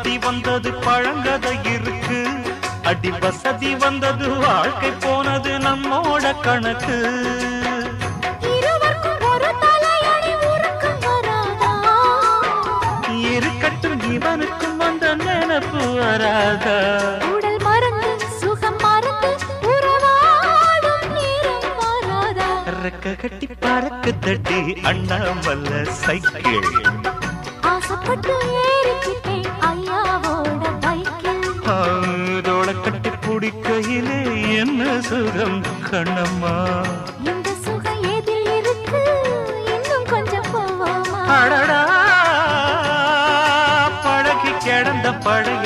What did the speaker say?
வசதி வந்தது பழங்கதை இருக்கு, அடி வசதி வந்தது வாழ்க்கை போனது நம்மோட கணக்கு. இருக்கட்டும் இவனுக்கும் வந்த நினைப்பு வராதா? உடல் மறந்து சுகம் மறந்து உறவாடும் நேரம் வராதா? ரெக்க கட்டி பறக்கு தட்டி அண்ணாமல்ல சைக்கிள் ஆசைப்பட்டு ஏறிக்கிட்டேன் ஐயாவோட பைக்கில். தோள கட்டி பிடிக்கையிலே என்ன சுகம் கண்ணம்மா. இந்த சுகம் எதில் இருக்கு இன்னும் கொஞ்சம் போவோமா? அடடா பழகி கிடந்த பழைய